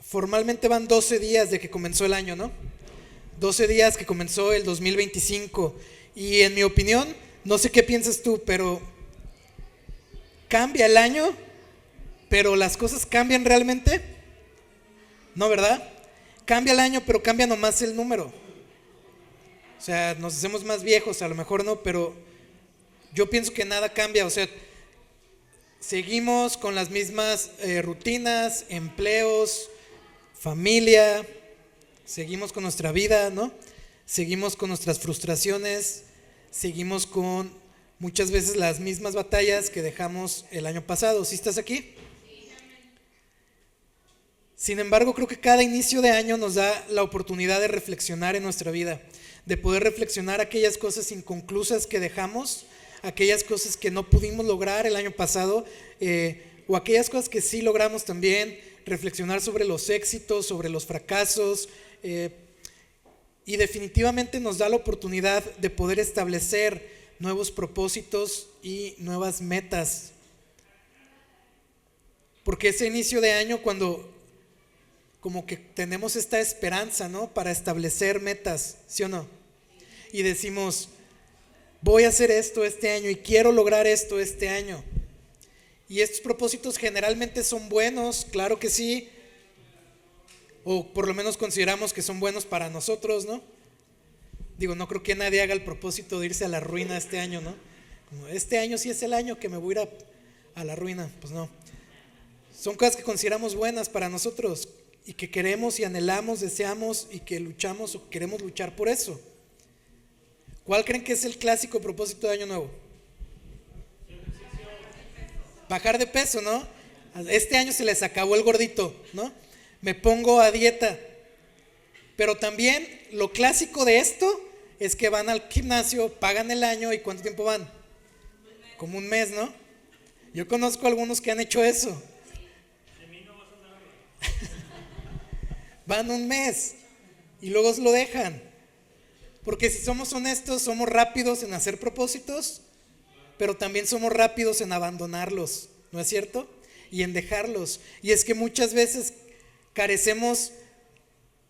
Formalmente van 12 días de que comenzó el año, ¿no? 12 días que comenzó el 2025. Y en mi opinión, no sé qué piensas tú, pero ¿cambia el año? ¿Pero las cosas cambian realmente? No, ¿verdad? Cambia el año, pero cambia nomás el número. O sea, nos hacemos más viejos, a lo mejor no, pero yo pienso que nada cambia. O sea, seguimos con las mismas rutinas, empleos, familia, seguimos con nuestra vida, ¿no? Seguimos con nuestras frustraciones, seguimos con muchas veces las mismas batallas que dejamos el año pasado. ¿Sí estás aquí? Sin embargo, creo que cada inicio de año nos da la oportunidad de reflexionar en nuestra vida, de poder reflexionar aquellas cosas inconclusas que dejamos, aquellas cosas que no pudimos lograr el año pasado, o aquellas cosas que sí logramos también, reflexionar sobre los éxitos, sobre los fracasos, y definitivamente nos da la oportunidad de poder establecer nuevos propósitos y nuevas metas. Porque ese inicio de año, cuando como que tenemos esta esperanza, ¿no? Para establecer metas, ¿sí o no? Y decimos, voy a hacer esto este año y quiero lograr esto este año. Y estos propósitos generalmente son buenos, claro que sí, o por lo menos consideramos que son buenos para nosotros, ¿no? Digo, no creo que nadie haga el propósito de irse a la ruina este año, ¿no? Como, este año sí es el año que me voy a ir a la ruina, pues no. Son cosas que consideramos buenas para nosotros y que queremos y anhelamos, deseamos y que luchamos o queremos luchar por eso. ¿Cuál creen que es el clásico propósito de año nuevo? Bajar de peso, ¿no? Este año se les acabó el gordito, ¿no? Me pongo a dieta. Pero también lo clásico de esto es que van al gimnasio, pagan el año y ¿cuánto tiempo van? Como un mes, ¿no? Yo conozco algunos que han hecho eso. Van un mes y luego lo dejan. Porque si somos honestos, somos rápidos en hacer propósitos, pero también somos rápidos en abandonarlos, ¿no es cierto? Y en dejarlos. Y es que muchas veces carecemos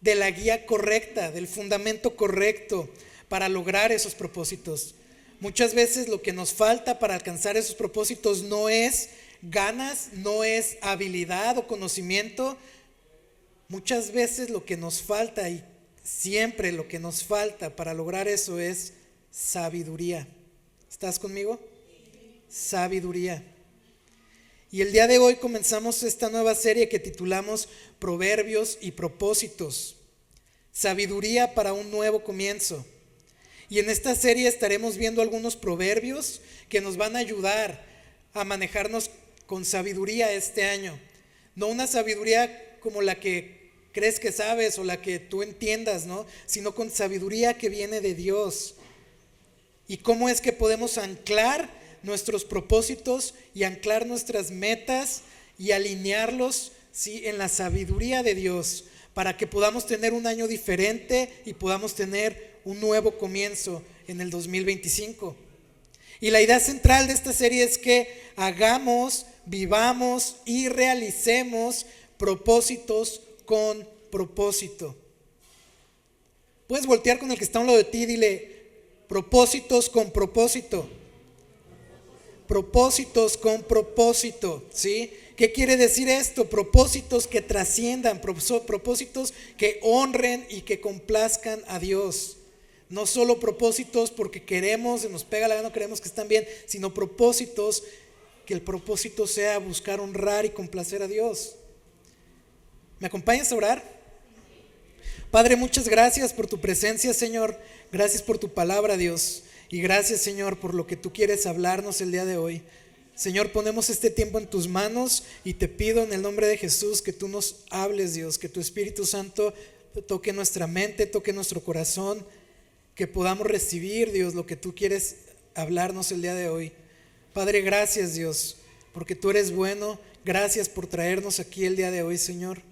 de la guía correcta, del fundamento correcto para lograr esos propósitos. Muchas veces lo que nos falta para alcanzar esos propósitos no es ganas, no es habilidad o conocimiento. Muchas veces lo que nos falta y siempre lo que nos falta para lograr eso es sabiduría. ¿Estás conmigo? Sabiduría. Y el día de hoy comenzamos esta nueva serie que titulamos Proverbios y propósitos. Sabiduría para un nuevo comienzo. Y en esta serie estaremos viendo algunos proverbios que nos van a ayudar a manejarnos con sabiduría este año. No una sabiduría como la que crees que sabes o la que tú entiendas, ¿no? Sino con sabiduría que viene de Dios. Y cómo es que podemos anclar nuestros propósitos y anclar nuestras metas y alinearlos, ¿sí?, en la sabiduría de Dios, para que podamos tener un año diferente y podamos tener un nuevo comienzo en el 2025. Y la idea central de esta serie es que hagamos, vivamos y realicemos propósitos con propósito. Puedes voltear con el que está a un lado de ti y dile, propósitos con propósito. Propósitos con propósito, ¿sí? ¿Qué quiere decir esto? Propósitos que trasciendan, propósitos que honren y que complazcan a Dios. No solo propósitos porque queremos, se nos pega la gana, queremos que están bien, sino propósitos que el propósito sea buscar honrar y complacer a Dios. ¿Me acompañas a orar? Padre, muchas gracias por tu presencia, Señor. Gracias por tu palabra, Dios. Y gracias, Señor, por lo que tú quieres hablarnos el día de hoy. Señor, ponemos este tiempo en tus manos y te pido en el nombre de Jesús que tú nos hables, Dios, que tu Espíritu Santo toque nuestra mente, toque nuestro corazón, que podamos recibir, Dios, lo que tú quieres hablarnos el día de hoy. Padre, gracias, Dios, porque tú eres bueno. Gracias por traernos aquí el día de hoy, Señor.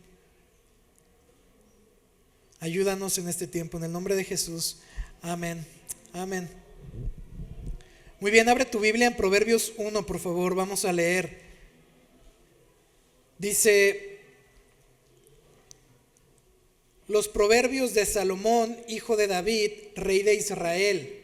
Ayúdanos en este tiempo, en el nombre de Jesús. Amén. Amén. Muy bien, abre tu Biblia en Proverbios 1, por favor, vamos a leer. Dice, Los proverbios de Salomón, hijo de David, rey de Israel.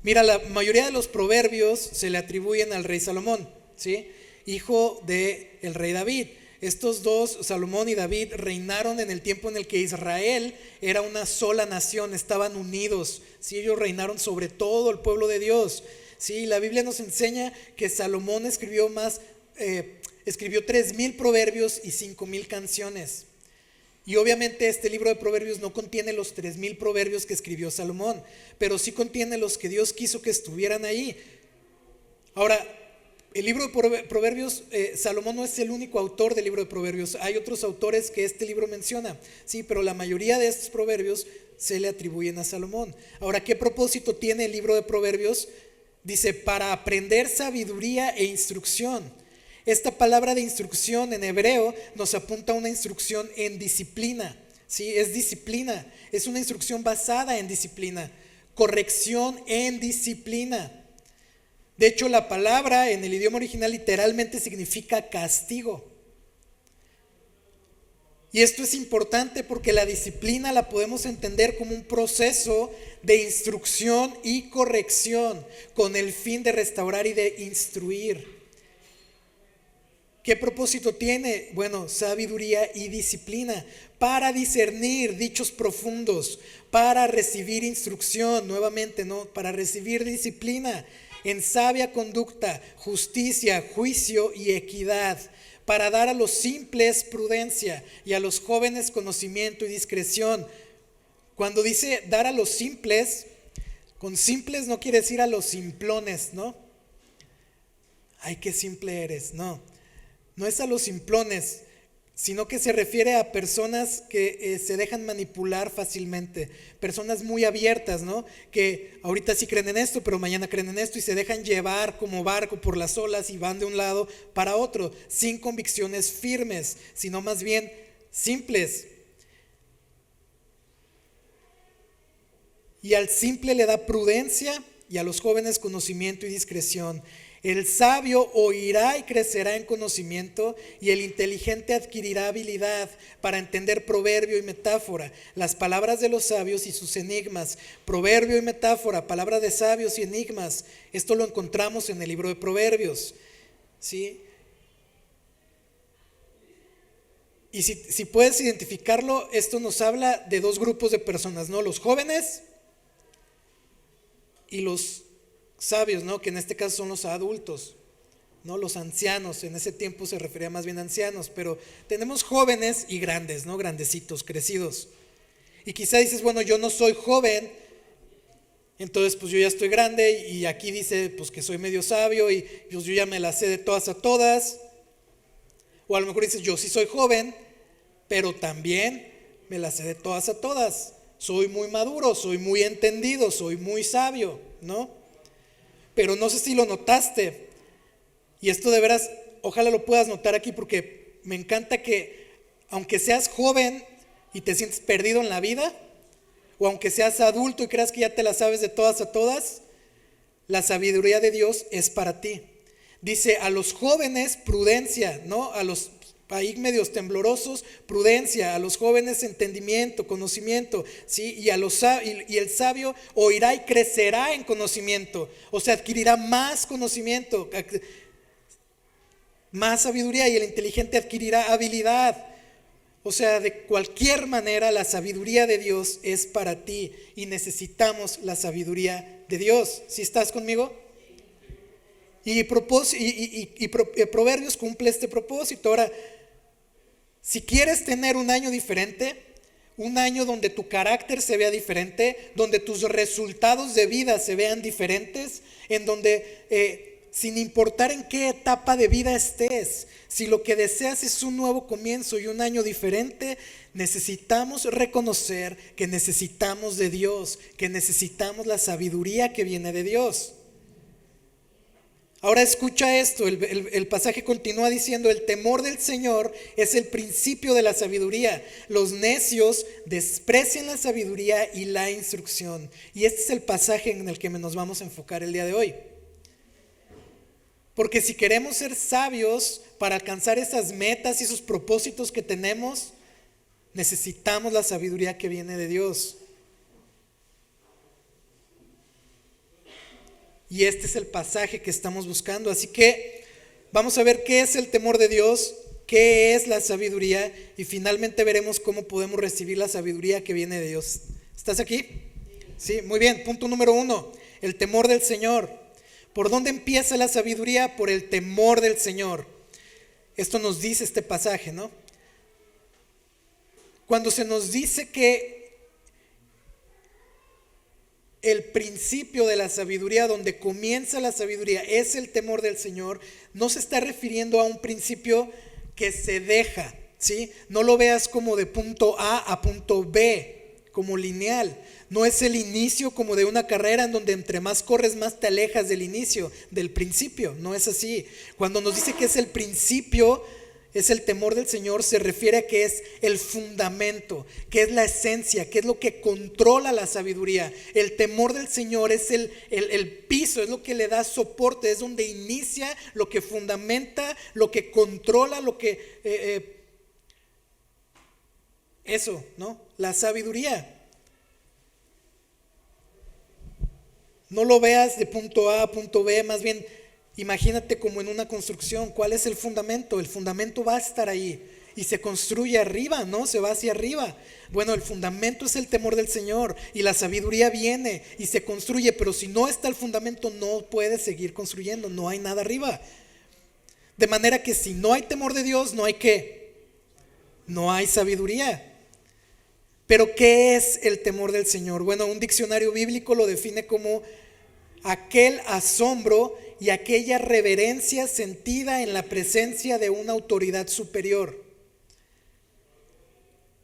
Mira, la mayoría de los proverbios se le atribuyen al rey Salomón, ¿sí? Hijo del rey David. Estos dos, Salomón y David, reinaron en el tiempo en el que Israel era una sola nación, estaban unidos, ¿sí? Ellos reinaron sobre todo el pueblo de Dios, ¿sí? La Biblia nos enseña que Salomón escribió 3,000 proverbios y 5,000 canciones. Y obviamente este libro de proverbios no contiene los 3,000 proverbios que escribió Salomón, pero sí contiene los que Dios quiso que estuvieran ahí. Ahora, el libro de proverbios, Salomón no es el único autor del libro de proverbios. Hay otros autores que este libro menciona, sí, pero la mayoría de estos proverbios se le atribuyen a Salomón. Ahora, ¿qué propósito tiene el libro de proverbios? Dice, para aprender sabiduría e instrucción. Esta palabra de instrucción en hebreo nos apunta a una instrucción en disciplina, ¿sí? Es disciplina, es una instrucción basada en disciplina, corrección en disciplina. De hecho, la palabra en el idioma original literalmente significa castigo. Y esto es importante porque la disciplina la podemos entender como un proceso de instrucción y corrección con el fin de restaurar y de instruir. ¿Qué propósito tiene? Bueno, sabiduría y disciplina para discernir dichos profundos, para recibir instrucción, nuevamente, ¿no? Para recibir disciplina en sabia conducta, justicia, juicio y equidad, para dar a los simples prudencia y a los jóvenes conocimiento y discreción. Cuando dice dar a los simples, con simples no quiere decir a los simplones, ¿no? Ay, qué simple eres, no. No es a los simplones, sino que se refiere a personas que se dejan manipular fácilmente, personas muy abiertas, ¿no? Que ahorita sí creen en esto, pero mañana creen en esto y se dejan llevar como barco por las olas y van de un lado para otro, sin convicciones firmes, sino más bien simples. Y al simple le da prudencia y a los jóvenes conocimiento y discreción. El sabio oirá y crecerá en conocimiento, y el inteligente adquirirá habilidad para entender proverbio y metáfora, las palabras de los sabios y sus enigmas. Proverbio y metáfora, palabra de sabios y enigmas. Esto lo encontramos en el libro de Proverbios, ¿sí? Y si puedes identificarlo, esto nos habla de dos grupos de personas, ¿no? Los jóvenes y los sabios, ¿no? Que en este caso son los adultos, ¿no? Los ancianos. En ese tiempo se refería más bien a ancianos, pero tenemos jóvenes y grandes, ¿no? Grandecitos, crecidos. Y quizá dices, bueno, yo no soy joven, entonces pues yo ya estoy grande, y aquí dice pues que soy medio sabio y pues yo ya me la sé de todas a todas. O a lo mejor dices, yo sí soy joven, pero también me la sé de todas a todas. Soy muy maduro, soy muy entendido, soy muy sabio, ¿no? Pero no sé si lo notaste, y esto de veras, ojalá lo puedas notar aquí, porque me encanta que aunque seas joven y te sientes perdido en la vida, o aunque seas adulto y creas que ya te la sabes de todas a todas, la sabiduría de Dios es para ti. Dice, a los jóvenes prudencia, ¿no? A los ahí medios temblorosos, prudencia; a los jóvenes entendimiento, conocimiento, ¿sí? Y el sabio oirá y crecerá en conocimiento, o sea, adquirirá más conocimiento, más sabiduría, y el inteligente adquirirá habilidad. O sea, de cualquier manera la sabiduría de Dios es para ti, y necesitamos la sabiduría de Dios. ¿Sí estás conmigo? Y Proverbios cumple este propósito. Ahora, si quieres tener un año diferente, un año donde tu carácter se vea diferente, donde tus resultados de vida se vean diferentes, en donde sin importar en qué etapa de vida estés, si lo que deseas es un nuevo comienzo y un año diferente, necesitamos reconocer que necesitamos de Dios, que necesitamos la sabiduría que viene de Dios. Ahora escucha esto, el pasaje continúa diciendo, el temor del Señor es el principio de la sabiduría. Los necios desprecian la sabiduría y la instrucción. Y este es el pasaje en el que nos vamos a enfocar el día de hoy. Porque si queremos ser sabios para alcanzar esas metas y esos propósitos que tenemos, Necesitamos la sabiduría que viene de Dios. Y este es el pasaje que estamos buscando. Así que vamos a ver qué es el temor de Dios, qué es la sabiduría y finalmente veremos cómo podemos recibir la sabiduría que viene de Dios. ¿Estás aquí? Sí, muy bien. Punto número 1, el temor del Señor. ¿Por dónde empieza la sabiduría? Por el temor del Señor. Esto nos dice este pasaje, ¿no? Cuando se nos dice que el principio de la sabiduría, donde comienza la sabiduría, es el temor del Señor, no se está refiriendo a un principio que se deja, ¿sí? No lo veas como de punto A a punto B, como lineal. No es el inicio como de una carrera en donde entre más corres más te alejas del inicio, del principio. No es así. Cuando nos dice que es el principio, es el temor del Señor, se refiere a que es el fundamento, que es la esencia, que es lo que controla la sabiduría. El temor del Señor es el piso, es lo que le da soporte, es donde inicia, lo que fundamenta, lo que controla, lo que... eso, ¿no? La sabiduría. No lo veas de punto A a punto B, más bien imagínate como en una construcción. ¿Cuál es el fundamento? El fundamento va a estar ahí y se construye arriba, ¿no? Se va hacia arriba. Bueno, el fundamento es el temor del Señor y la sabiduría viene y se construye, pero si no está el fundamento no puedes seguir construyendo, no hay nada arriba. De manera que si no hay temor de Dios, no hay ¿qué? No hay sabiduría. Pero ¿qué es el temor del Señor? Bueno, un diccionario bíblico lo define como aquel asombro y aquella reverencia sentida en la presencia de una autoridad superior.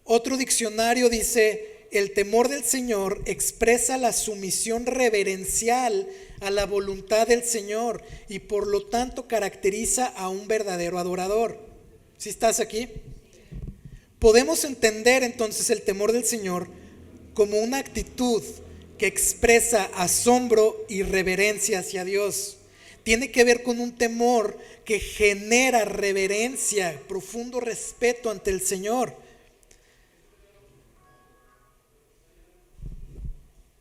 Otro diccionario dice: el temor del Señor expresa la sumisión reverencial a la voluntad del Señor y por lo tanto caracteriza a un verdadero adorador. ¿Sí estás aquí? Podemos entender entonces el temor del Señor como una actitud que expresa asombro y reverencia hacia Dios. Tiene que ver con un temor que genera reverencia, profundo respeto ante el Señor.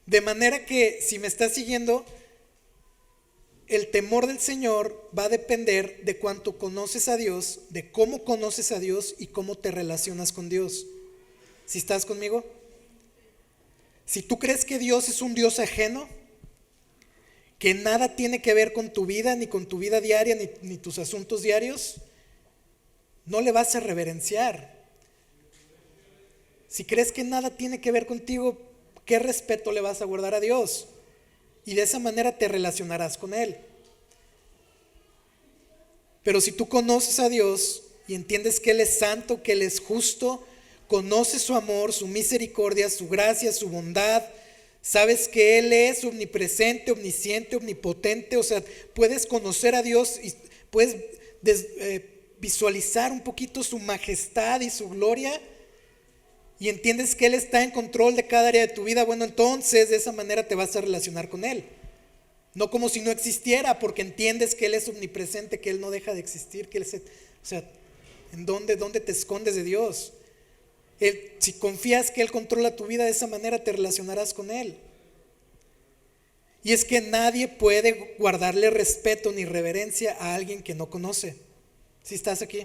De manera que, si me estás siguiendo, el temor del Señor va a depender de cuánto conoces a Dios, de cómo conoces a Dios y cómo te relacionas con Dios. ¿Sí estás conmigo? Si tú crees que Dios es un Dios ajeno, que nada tiene que ver con tu vida, ni con tu vida diaria, ni tus asuntos diarios, no le vas a reverenciar. Si crees que nada tiene que ver contigo, ¿qué respeto le vas a guardar a Dios? Y de esa manera te relacionarás con Él. Pero si tú conoces a Dios y entiendes que Él es santo, que Él es justo, conoces su amor, su misericordia, su gracia, su bondad, sabes que Él es omnipresente, omnisciente, omnipotente, o sea, puedes conocer a Dios y puedes visualizar un poquito su majestad y su gloria, y entiendes que Él está en control de cada área de tu vida. Bueno, entonces de esa manera te vas a relacionar con Él. No como si no existiera, porque entiendes que Él es omnipresente, que Él no deja de existir, que Él es, o sea, ¿dónde te escondes de Dios? Si confías que Él controla tu vida, de esa manera te relacionarás con Él. Y es que nadie puede guardarle respeto ni reverencia a alguien que no conoce. ¿Sí estás aquí?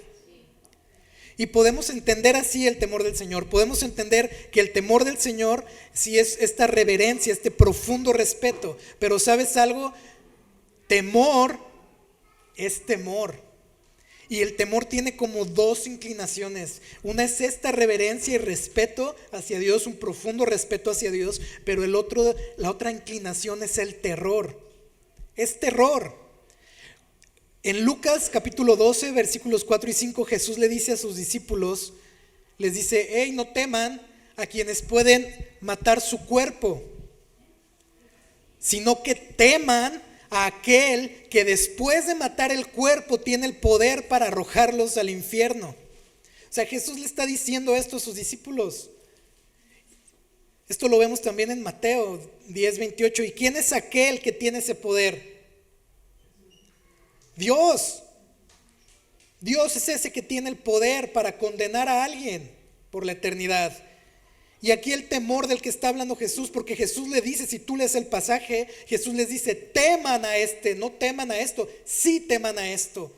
Y podemos entender así el temor del Señor. Podemos entender que el temor del Señor sí es esta reverencia, este profundo respeto. Pero ¿sabes algo? Temor es temor. Y el temor tiene como dos inclinaciones. Una es esta reverencia y respeto hacia Dios, un profundo respeto hacia Dios. Pero la otra inclinación es el terror. Es terror. En Lucas capítulo 12, versículos 4 y 5, Jesús le dice a sus discípulos, les dice: hey, no teman a quienes pueden matar su cuerpo, sino que teman a aquel que después de matar el cuerpo tiene el poder para arrojarlos al infierno. O sea, Jesús le está diciendo esto a sus discípulos. Esto lo vemos también en Mateo 10, 28. ¿Y quién es aquel que tiene ese poder? Dios. Dios es ese que tiene el poder para condenar a alguien. por la eternidad. Y aquí el temor del que está hablando Jesús, porque Jesús le dice, si tú lees el pasaje, Jesús les dice, teman a no teman a esto, sí teman a esto.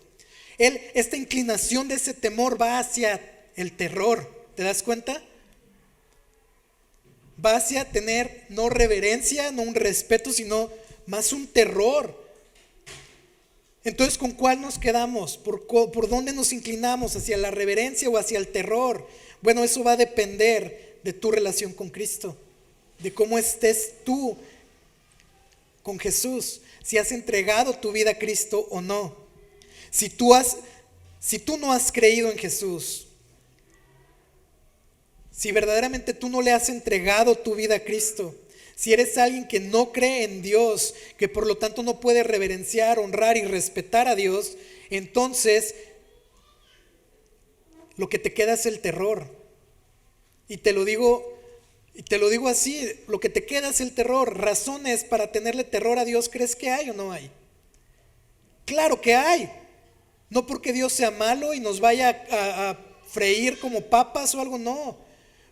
Esta inclinación de ese temor va hacia el terror, ¿te das cuenta? Va hacia tener no reverencia, no un respeto, sino más un terror. Entonces, ¿con cuál nos quedamos? ¿Por dónde nos inclinamos? ¿Hacia la reverencia o hacia el terror? Bueno, eso va a depender de tu relación con Cristo, de cómo estés tú con Jesús, si has entregado tu vida a Cristo o no. Si tú no has creído en Jesús, si verdaderamente tú no le has entregado tu vida a Cristo, si eres alguien que no cree en Dios, que por lo tanto no puede reverenciar, honrar y respetar a Dios, entonces lo que te queda es el terror. Y te lo digo así, lo que te queda es el terror. Razones para tenerle terror a Dios, ¿crees que hay o no hay? Claro que hay. No porque Dios sea malo y nos vaya a freír como papas o algo, no.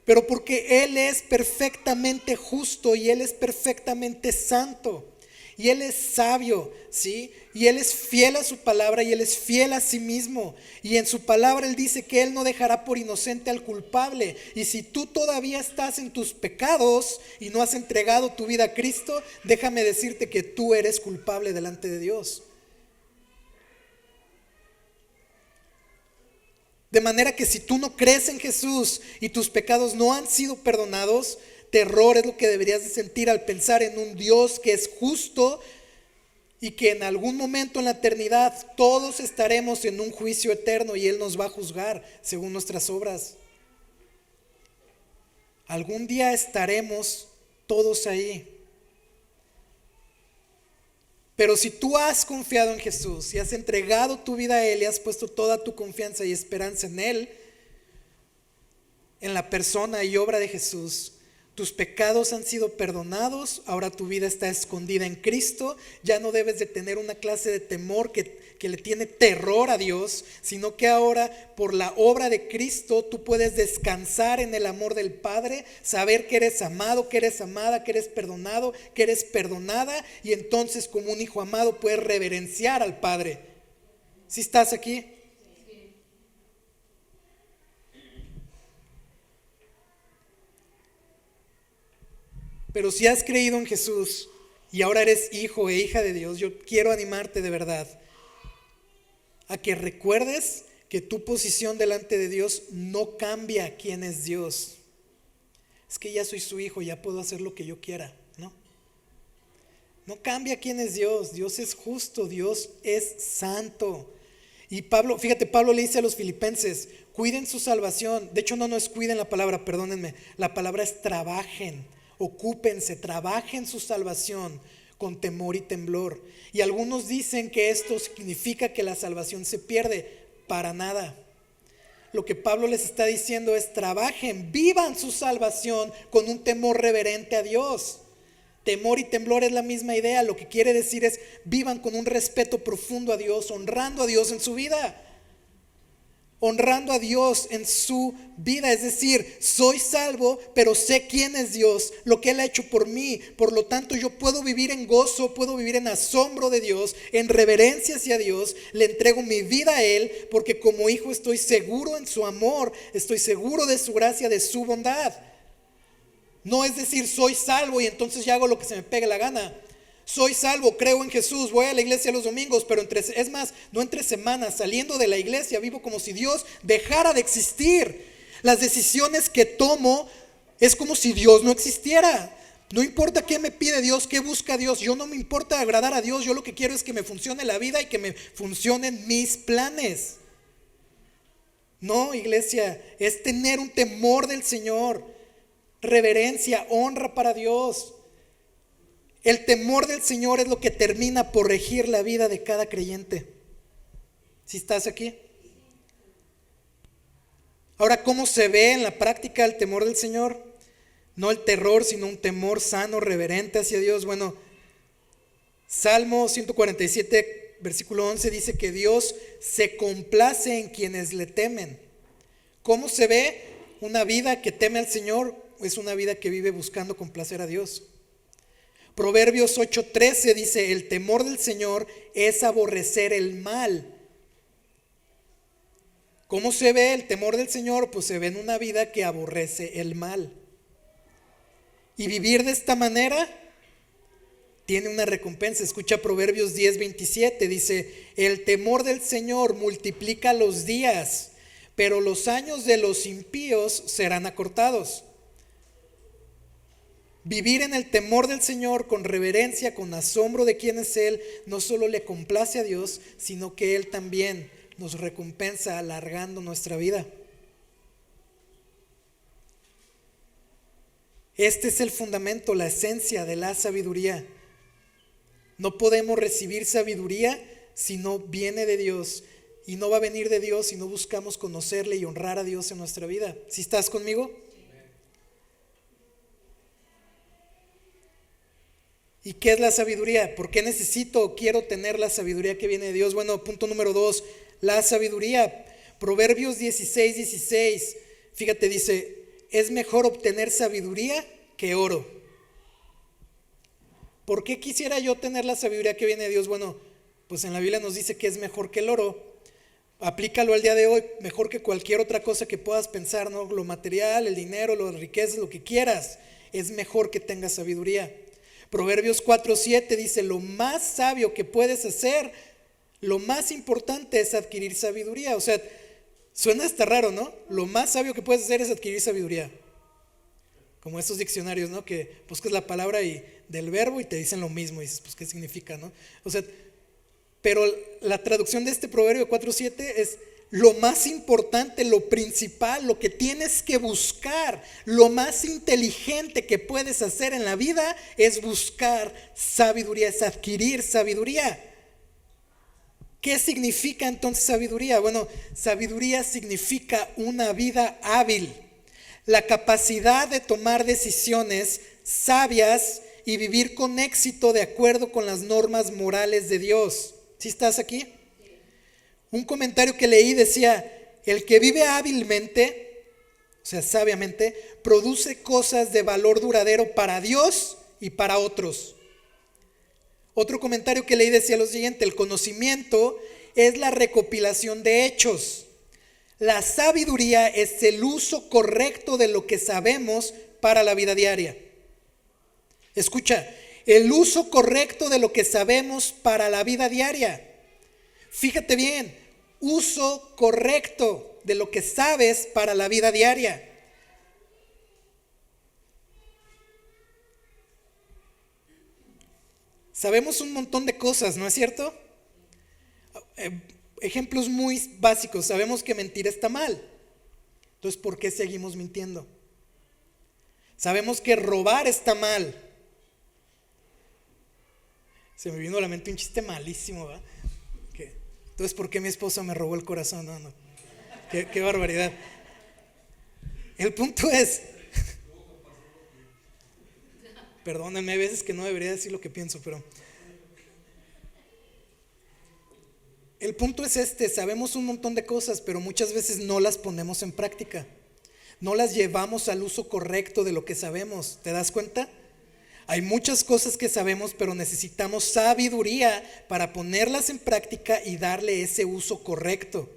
Pero porque Él es perfectamente justo y Él es perfectamente santo. Y Él es sabio, ¿sí? Y Él es fiel a su palabra y Él es fiel a sí mismo. Y en su palabra Él dice que Él no dejará por inocente al culpable. Y si tú todavía estás en tus pecados y no has entregado tu vida a Cristo, déjame decirte que tú eres culpable delante de Dios. De manera que si tú no crees en Jesús y tus pecados no han sido perdonados, terror es lo que deberías de sentir al pensar en un Dios que es justo y que en algún momento en la eternidad todos estaremos en un juicio eterno y Él nos va a juzgar según nuestras obras. Algún día estaremos todos ahí. Pero si tú has confiado en Jesús y has entregado tu vida a Él y has puesto toda tu confianza y esperanza en Él, en la persona y obra de Jesús, tus pecados han sido perdonados, ahora tu vida está escondida en Cristo, ya no debes de tener una clase de temor que le tiene terror a Dios, sino que ahora por la obra de Cristo tú puedes descansar en el amor del Padre, saber que eres amado, que eres amada, que eres perdonado, que eres perdonada, y entonces como un hijo amado puedes reverenciar al Padre. ¿Sí estás aquí? Pero si has creído en Jesús y ahora eres hijo e hija de Dios, yo quiero animarte de verdad a que recuerdes que tu posición delante de Dios no cambia quién es Dios. Es que ya soy su hijo, ya puedo hacer lo que yo quiera, ¿no? No cambia quién es Dios. Dios es justo, Dios es santo. Y Pablo le dice a los filipenses, cuiden su salvación. De hecho no es cuiden la palabra, perdónenme. La palabra es trabajen, ocúpense, trabajen su salvación con temor y temblor. Y algunos dicen que esto significa que la salvación se pierde. Para nada. Lo que Pablo les está diciendo es trabajen, vivan su salvación con un temor reverente a Dios. Temor y temblor es la misma idea. Lo que quiere decir es vivan con un respeto profundo a Dios, honrando a Dios en su vida. Honrando a Dios en su vida, es decir, soy salvo, pero sé quién es Dios, lo que Él ha hecho por mí. Por lo tanto, yo puedo vivir en gozo, puedo vivir en asombro de Dios, en reverencia hacia Dios. Le entrego mi vida a Él, porque como hijo estoy seguro en su amor, estoy seguro de su gracia, de su bondad. No es decir, soy salvo y entonces ya hago lo que se me pegue la gana. Soy salvo, creo en Jesús, voy a la iglesia los domingos, pero no entre semanas, saliendo de la iglesia, vivo como si Dios dejara de existir. Las decisiones que tomo es como si Dios no existiera. No importa qué me pide Dios, qué busca Dios, yo no me importa agradar a Dios, yo lo que quiero es que me funcione la vida y que me funcionen mis planes. No, iglesia, es tener un temor del Señor, reverencia, honra para Dios. El temor del Señor es lo que termina por regir la vida de cada creyente. ¿Sí estás aquí? Ahora, ¿cómo se ve en la práctica el temor del Señor? No el terror, sino un temor sano, reverente hacia Dios. Bueno, Salmo 147, versículo 11 dice que Dios se complace en quienes le temen. ¿Cómo se ve? una vida que teme al Señor es una vida que vive buscando complacer a Dios. Proverbios 8:13 dice, el temor del Señor es aborrecer el mal. ¿Cómo se ve el temor del Señor? Pues se ve en una vida que aborrece el mal. Y vivir de esta manera tiene una recompensa. Escucha Proverbios 10:27, dice, el temor del Señor multiplica los días, pero los años de los impíos serán acortados. Vivir en el temor del Señor con reverencia, con asombro de quién es Él, no solo le complace a Dios, sino que Él también nos recompensa alargando nuestra vida. Este es el fundamento, la esencia de la sabiduría. No podemos recibir sabiduría si no viene de Dios, y no va a venir de Dios si no buscamos conocerle y honrar a Dios en nuestra vida. ¿Sí estás conmigo? ¿Y qué es la sabiduría? ¿Por qué necesito o quiero tener la sabiduría que viene de Dios? Bueno, punto número 2, la sabiduría. Proverbios 16:16, fíjate, dice, es mejor obtener sabiduría que oro. ¿Por qué quisiera yo tener la sabiduría que viene de Dios? Bueno, pues en la Biblia nos dice que es mejor que el oro. Aplícalo al día de hoy, mejor que cualquier otra cosa que puedas pensar, ¿no? Lo material, el dinero, las riquezas, lo que quieras, es mejor que tengas sabiduría. Proverbios 4:7 dice, lo más sabio que puedes hacer, lo más importante es adquirir sabiduría. O sea, suena hasta raro, ¿no? Lo más sabio que puedes hacer es adquirir sabiduría. Como esos diccionarios, ¿no? Que buscas la palabra del verbo y te dicen lo mismo. Y dices, pues, ¿qué significa, no? O sea, pero la traducción de este Proverbio 4:7 es lo más importante, lo principal, lo que tienes que buscar, lo más inteligente que puedes hacer en la vida es buscar sabiduría, es adquirir sabiduría. ¿Qué significa entonces sabiduría? Bueno, sabiduría significa una vida hábil, la capacidad de tomar decisiones sabias y vivir con éxito de acuerdo con las normas morales de Dios. ¿Sí estás aquí? Un comentario que leí decía, el que vive hábilmente, o sea, sabiamente, produce cosas de valor duradero para Dios y para otros. Otro comentario que leí decía lo siguiente, el conocimiento es la recopilación de hechos. La sabiduría es el uso correcto de lo que sabemos para la vida diaria. Escucha, el uso correcto de lo que sabemos para la vida diaria. Fíjate bien, uso correcto de lo que sabes para la vida diaria. Sabemos un montón de cosas, ¿no es cierto? Ejemplos muy básicos, sabemos que mentir está mal. Entonces, ¿por qué seguimos mintiendo? Sabemos que robar está mal. Se me vino a la mente un chiste malísimo, ¿verdad? Entonces, ¿por qué mi esposa me robó el corazón? No. Qué barbaridad. El punto es, perdónenme, hay veces que no debería decir lo que pienso, pero el punto es sabemos un montón de cosas, pero muchas veces no las ponemos en práctica. No las llevamos al uso correcto de lo que sabemos. ¿Te das cuenta? Hay muchas cosas que sabemos, pero necesitamos sabiduría para ponerlas en práctica y darle ese uso correcto.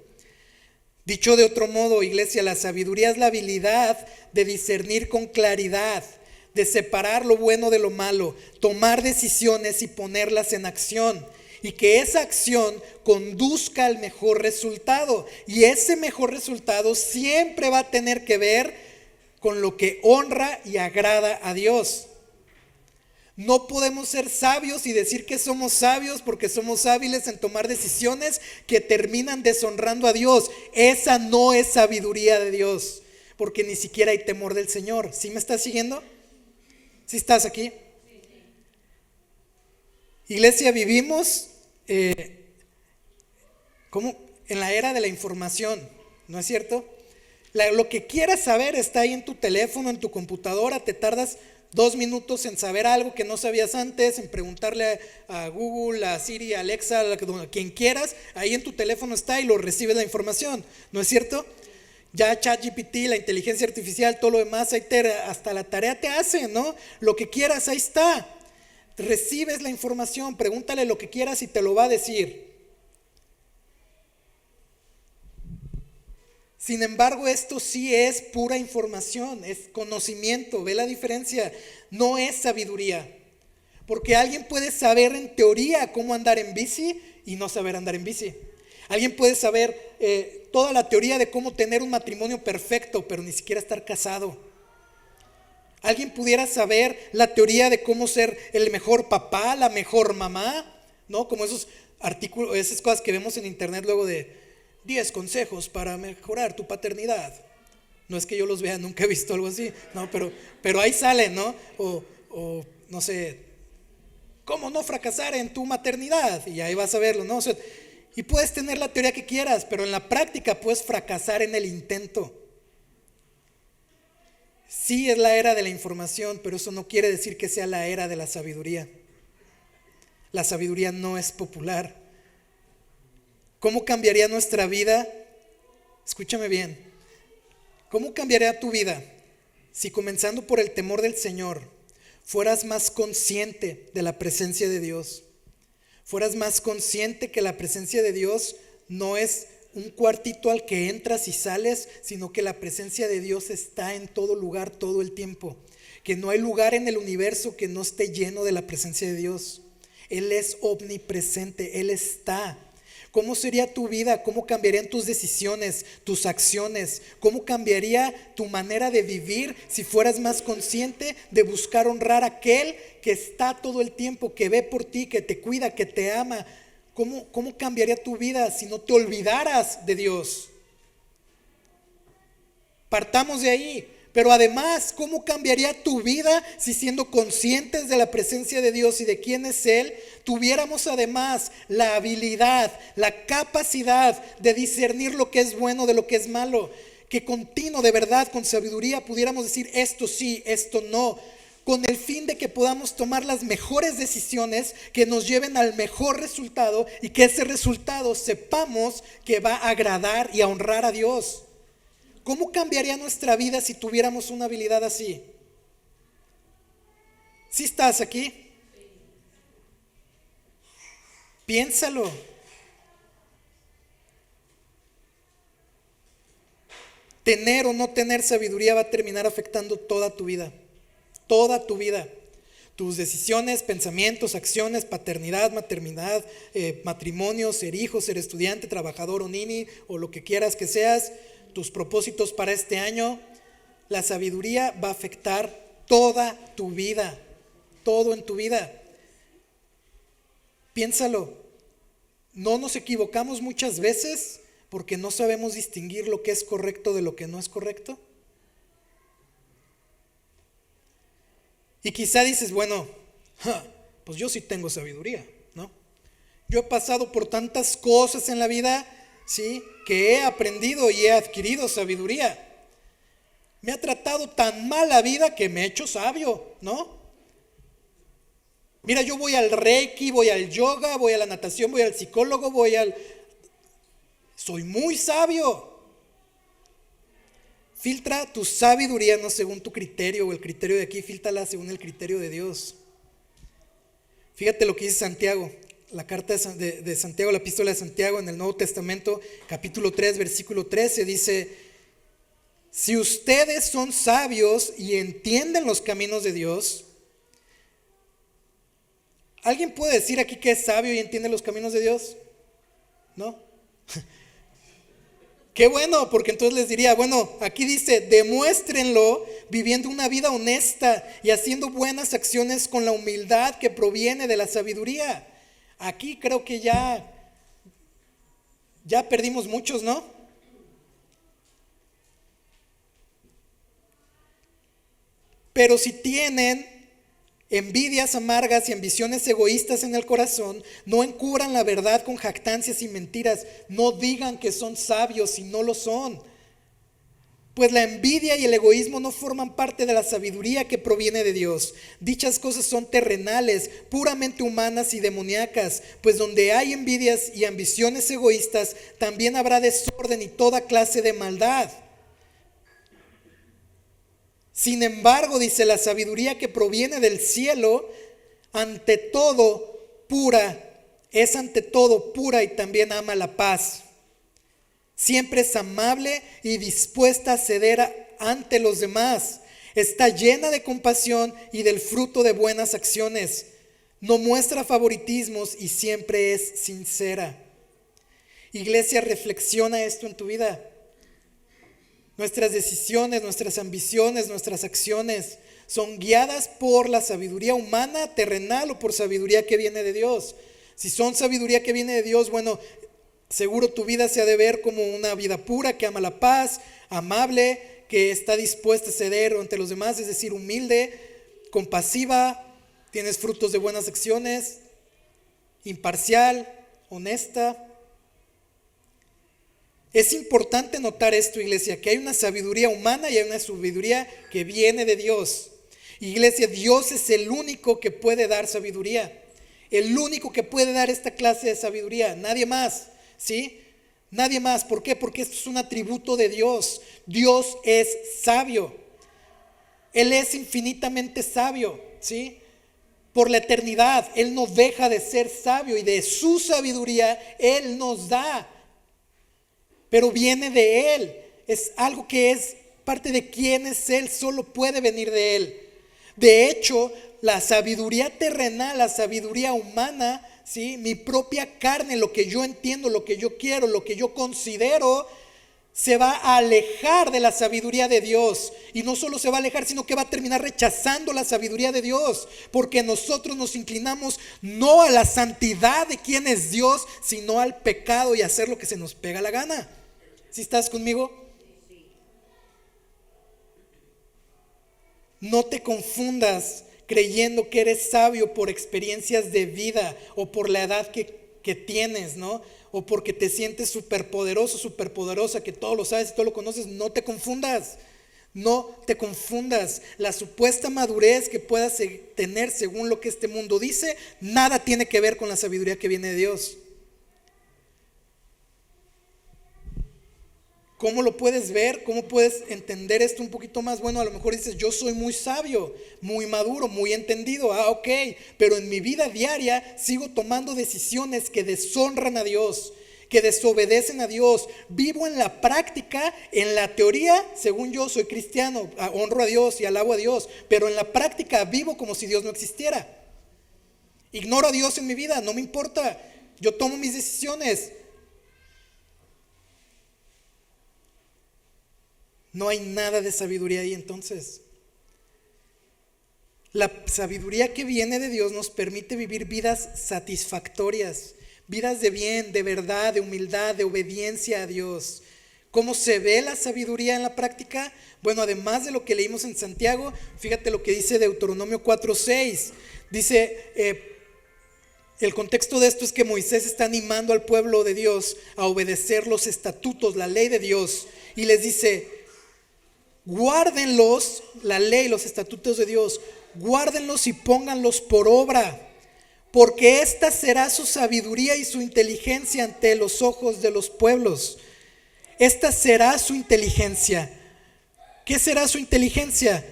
Dicho de otro modo, iglesia, la sabiduría es la habilidad de discernir con claridad, de separar lo bueno de lo malo, tomar decisiones y ponerlas en acción, y que esa acción conduzca al mejor resultado. Y ese mejor resultado siempre va a tener que ver con lo que honra y agrada a Dios. No podemos ser sabios y decir que somos sabios porque somos hábiles en tomar decisiones que terminan deshonrando a Dios. Esa no es sabiduría de Dios, porque ni siquiera hay temor del Señor. ¿Sí me estás siguiendo? ¿Sí estás aquí? Iglesia, vivimos como en la era de la información, ¿no es cierto? Lo que quieras saber está ahí en tu teléfono, en tu computadora. Te tardas 2 minutos en saber algo que no sabías antes, en preguntarle a Google, a Siri, a Alexa, a quien quieras. Ahí en tu teléfono está y lo recibes la información, ¿no es cierto? Ya ChatGPT, la inteligencia artificial, todo lo demás, hasta la tarea te hace, ¿no? Lo que quieras, ahí está. Recibes la información, pregúntale lo que quieras y te lo va a decir. Sin embargo, esto sí es pura información, es conocimiento. ¿Ve la diferencia? No es sabiduría. Porque alguien puede saber en teoría cómo andar en bici y no saber andar en bici. Alguien puede saber toda la teoría de cómo tener un matrimonio perfecto, pero ni siquiera estar casado. Alguien pudiera saber la teoría de cómo ser el mejor papá, la mejor mamá, ¿no? Como esos artículos, esas cosas que vemos en internet luego de 10 consejos para mejorar tu paternidad. No es que yo los vea, nunca he visto algo así, ¿no? Pero ahí sale, ¿no? O no sé, cómo no fracasar en tu maternidad, y ahí vas a verlo, ¿no? O sea, y puedes tener la teoría que quieras, pero en la práctica puedes fracasar en el intento. Sí es la era de la información, pero eso no quiere decir que sea la era de la sabiduría. La sabiduría no es popular. ¿Cómo cambiaría nuestra vida? Escúchame bien. ¿Cómo cambiaría tu vida si, comenzando por el temor del Señor, fueras más consciente de la presencia de Dios? Fueras más consciente que la presencia de Dios no es un cuartito al que entras y sales, sino que la presencia de Dios está en todo lugar, todo el tiempo. Que no hay lugar en el universo que no esté lleno de la presencia de Dios. Él es omnipresente, Él está. ¿Cómo sería tu vida? ¿Cómo cambiarían tus decisiones, tus acciones? ¿Cómo cambiaría tu manera de vivir si fueras más consciente de buscar honrar a aquel que está todo el tiempo, que ve por ti, que te cuida, que te ama? ¿Cómo cambiaría tu vida si no te olvidaras de Dios? Partamos de ahí. Pero además, ¿cómo cambiaría tu vida si, siendo conscientes de la presencia de Dios y de quién es Él, tuviéramos además la habilidad, la capacidad de discernir lo que es bueno de lo que es malo? Que continuo, de verdad, con sabiduría pudiéramos decir esto sí, esto no, con el fin de que podamos tomar las mejores decisiones que nos lleven al mejor resultado y que ese resultado sepamos que va a agradar y a honrar a Dios. ¿Cómo cambiaría nuestra vida si tuviéramos una habilidad así? ¿Sí estás aquí? Piénsalo. Tener o no tener sabiduría va a terminar afectando toda tu vida. Toda tu vida. Tus decisiones, pensamientos, acciones, paternidad, maternidad, matrimonio, ser hijo, ser estudiante, trabajador o nini, o lo que quieras que seas. Tus propósitos para este año. La sabiduría va a afectar toda tu vida, todo en tu vida. Piénsalo. No nos equivocamos muchas veces porque no sabemos distinguir lo que es correcto de lo que no es correcto. Y quizá dices, bueno, pues yo sí tengo sabiduría, ¿no? Yo he pasado por tantas cosas en la vida, ¿sí?, que he aprendido y he adquirido sabiduría. Me ha tratado tan mal la vida que me he hecho sabio, ¿no? Mira, yo voy al Reiki, voy al yoga, voy a la natación, voy al psicólogo, soy muy sabio. Filtra tu sabiduría no según tu criterio o el criterio de aquí, fíltrala según el criterio de Dios. Fíjate lo que dice Santiago. La carta de Santiago, la epístola de Santiago en el Nuevo Testamento, capítulo 3, versículo 13, dice: si ustedes son sabios y entienden los caminos de Dios. ¿Alguien puede decir aquí que es sabio y entiende los caminos de Dios? ¿No? Qué bueno, porque entonces les diría, bueno, aquí dice, demuéstrenlo viviendo una vida honesta y haciendo buenas acciones con la humildad que proviene de la sabiduría. Aquí creo que ya perdimos muchos, ¿no? Pero si tienen envidias amargas y ambiciones egoístas en el corazón, no encubran la verdad con jactancias y mentiras. No digan que son sabios si no lo son. Pues la envidia y el egoísmo no forman parte de la sabiduría que proviene de Dios. Dichas cosas son terrenales, puramente humanas y demoníacas, pues donde hay envidias y ambiciones egoístas, también habrá desorden y toda clase de maldad. Sin embargo, dice, la sabiduría que proviene del cielo, ante todo pura, es ante todo pura y también ama la paz. Siempre es amable y dispuesta a ceder ante los demás. Está llena de compasión y del fruto de buenas acciones. No muestra favoritismos y siempre es sincera. Iglesia, reflexiona esto en tu vida. Nuestras decisiones, nuestras ambiciones, nuestras acciones son guiadas por la sabiduría humana, terrenal, o por sabiduría que viene de Dios. Si son sabiduría que viene de Dios, bueno, seguro tu vida se ha de ver como una vida pura, que ama la paz, amable, que está dispuesta a ceder ante los demás, es decir, humilde, compasiva, tienes frutos de buenas acciones, imparcial, honesta. Es importante notar esto, iglesia, que hay una sabiduría humana y hay una sabiduría que viene de Dios. Iglesia, Dios es el único que puede dar sabiduría, el único que puede dar esta clase de sabiduría, nadie más, ¿sí? Nadie más. ¿Por qué? Porque esto es un atributo de Dios. Dios es sabio. Él es infinitamente sabio, ¿sí? Por la eternidad, Él no deja de ser sabio y de su sabiduría Él nos da. Pero viene de Él, es algo que es parte de quién es Él, solo puede venir de Él. De hecho, la sabiduría terrenal, la sabiduría humana, ¿sí? Mi propia carne, lo que yo entiendo, lo que yo quiero, lo que yo considero, se va a alejar de la sabiduría de Dios. Y no solo se va a alejar, sino que va a terminar rechazando la sabiduría de Dios, porque nosotros nos inclinamos no a la santidad de quién es Dios, sino al pecado y a hacer lo que se nos pega la gana. ¿Sí estás conmigo? No te confundas creyendo que eres sabio por experiencias de vida o por la edad que tienes, ¿no? O porque te sientes superpoderoso, superpoderosa, que todo lo sabes y todo lo conoces. No te confundas. No te confundas. La supuesta madurez que puedas tener según lo que este mundo dice, nada tiene que ver con la sabiduría que viene de Dios. ¿Cómo lo puedes ver? ¿Cómo puedes entender esto un poquito más? Bueno, a lo mejor dices, yo soy muy sabio, muy maduro, muy entendido. Ok, pero en mi vida diaria sigo tomando decisiones que deshonran a Dios, que desobedecen a Dios. Vivo en la práctica, en la teoría, según yo soy cristiano, honro a Dios y alabo a Dios, pero en la práctica vivo como si Dios no existiera. Ignoro a Dios en mi vida, no me importa. Yo tomo mis decisiones. No hay nada de sabiduría ahí entonces. La sabiduría que viene de Dios nos permite vivir vidas satisfactorias, vidas de bien, de verdad, de humildad, de obediencia a Dios. ¿Cómo se ve la sabiduría en la práctica? Bueno, además de lo que leímos en Santiago, fíjate lo que dice Deuteronomio 4:6. Dice, el contexto de esto es que Moisés está animando al pueblo de Dios a obedecer los estatutos, la ley de Dios, y les dice, guárdenlos, la ley, los estatutos de Dios, guárdenlos y pónganlos por obra, porque esta será su sabiduría y su inteligencia ante los ojos de los pueblos. Esta será su inteligencia. ¿Qué será su inteligencia?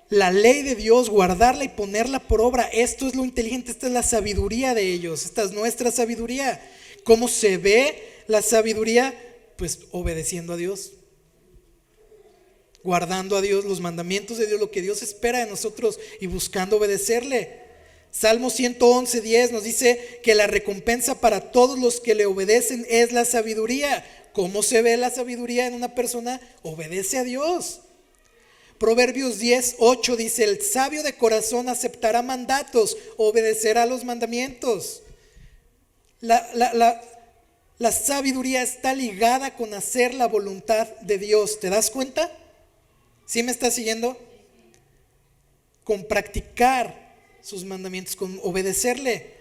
La ley de Dios, guardarla y ponerla por obra. Esto es lo inteligente, esta es la sabiduría de ellos, esta es nuestra sabiduría. ¿Cómo se ve la sabiduría? Pues obedeciendo a Dios, guardando a Dios, los mandamientos de Dios, lo que Dios espera de nosotros y buscando obedecerle. Salmo 111:10 nos dice que la recompensa para todos los que le obedecen es la sabiduría. ¿Cómo se ve la sabiduría en una persona? Obedece a Dios. Proverbios 10:8 dice, el sabio de corazón aceptará mandatos, obedecerá los mandamientos. La sabiduría está ligada con hacer la voluntad de Dios. ¿Te das cuenta? ¿Sí me estás siguiendo? Con practicar sus mandamientos, con obedecerle.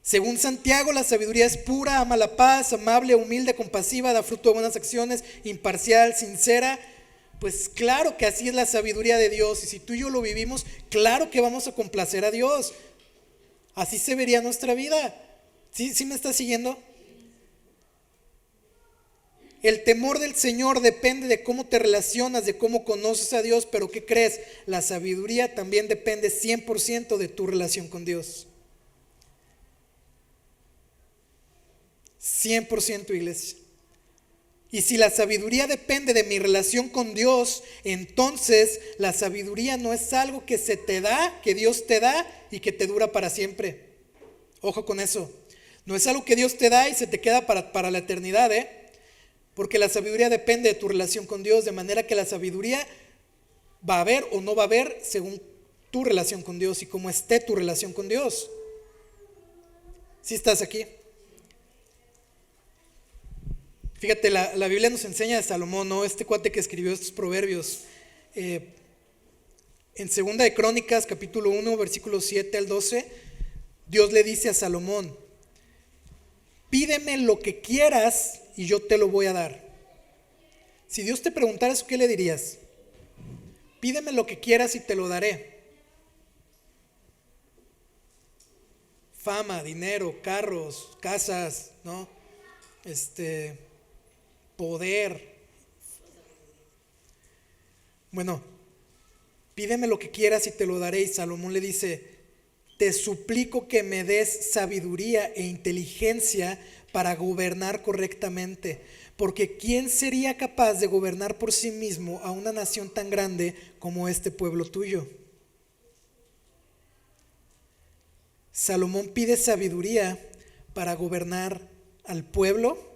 Según Santiago, la sabiduría es pura, ama la paz, amable, humilde, compasiva, da fruto de buenas acciones, imparcial, sincera. Pues claro que así es la sabiduría de Dios. Y si tú y yo lo vivimos, claro que vamos a complacer a Dios. Así se vería nuestra vida. ¿Sí me estás siguiendo? El temor del Señor depende de cómo te relacionas, de cómo conoces a Dios, pero ¿qué crees? La sabiduría también depende 100% de tu relación con Dios. 100%, iglesia. Y si la sabiduría depende de mi relación con Dios, entonces la sabiduría no es algo que se te da, que Dios te da y que te dura para siempre. Ojo con eso. No es algo que Dios te da y se te queda para la eternidad, porque la sabiduría depende de tu relación con Dios, de manera que la sabiduría va a haber o no va a haber según tu relación con Dios y cómo esté tu relación con Dios. ¿Sí estás aquí? Fíjate, la Biblia nos enseña de Salomón, ¿no? Este cuate que escribió estos proverbios. En 2 de Crónicas, capítulo 1, versículos 7 al 12, Dios le dice a Salomón: pídeme lo que quieras y yo te lo voy a dar. Si Dios te preguntara eso, ¿qué le dirías? Pídeme lo que quieras y te lo daré. Fama, dinero, carros, casas, ¿no? Poder. Bueno, pídeme lo que quieras y te lo daré. Y Salomón le dice: te suplico que me des sabiduría e inteligencia para gobernar correctamente, porque ¿quién sería capaz de gobernar por sí mismo a una nación tan grande como este pueblo tuyo? Salomón pide sabiduría para gobernar al pueblo,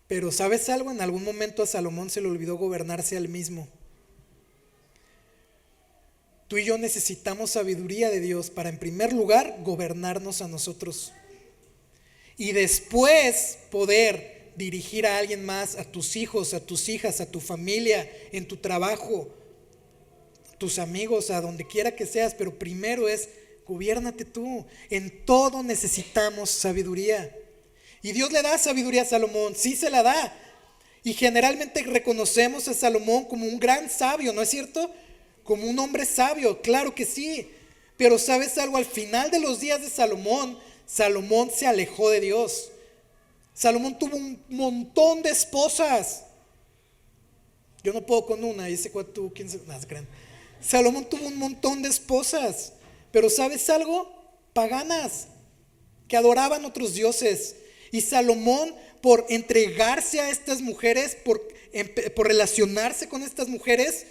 pero ¿sabes algo? En algún momento a Salomón se le olvidó gobernarse a él mismo. Tú y yo necesitamos sabiduría de Dios para, en primer lugar, gobernarnos a nosotros. Y después poder dirigir a alguien más, a tus hijos, a tus hijas, a tu familia, en tu trabajo, a tus amigos, a donde quiera que seas. Pero primero es, gobiérnate tú. En todo necesitamos sabiduría. Y Dios le da sabiduría a Salomón, sí se la da. Y generalmente reconocemos a Salomón como un gran sabio, ¿no es cierto? Como un hombre sabio, claro que sí. Pero ¿sabes algo? Al final de los días de Salomón, Salomón se alejó de Dios. Salomón tuvo un montón de esposas. Yo no puedo con una, y ese cuate tuvo 15. No, se crean. Salomón tuvo un montón de esposas. Pero ¿sabes algo? Paganas, que adoraban otros dioses. Y Salomón, por entregarse a estas mujeres, por relacionarse con estas mujeres,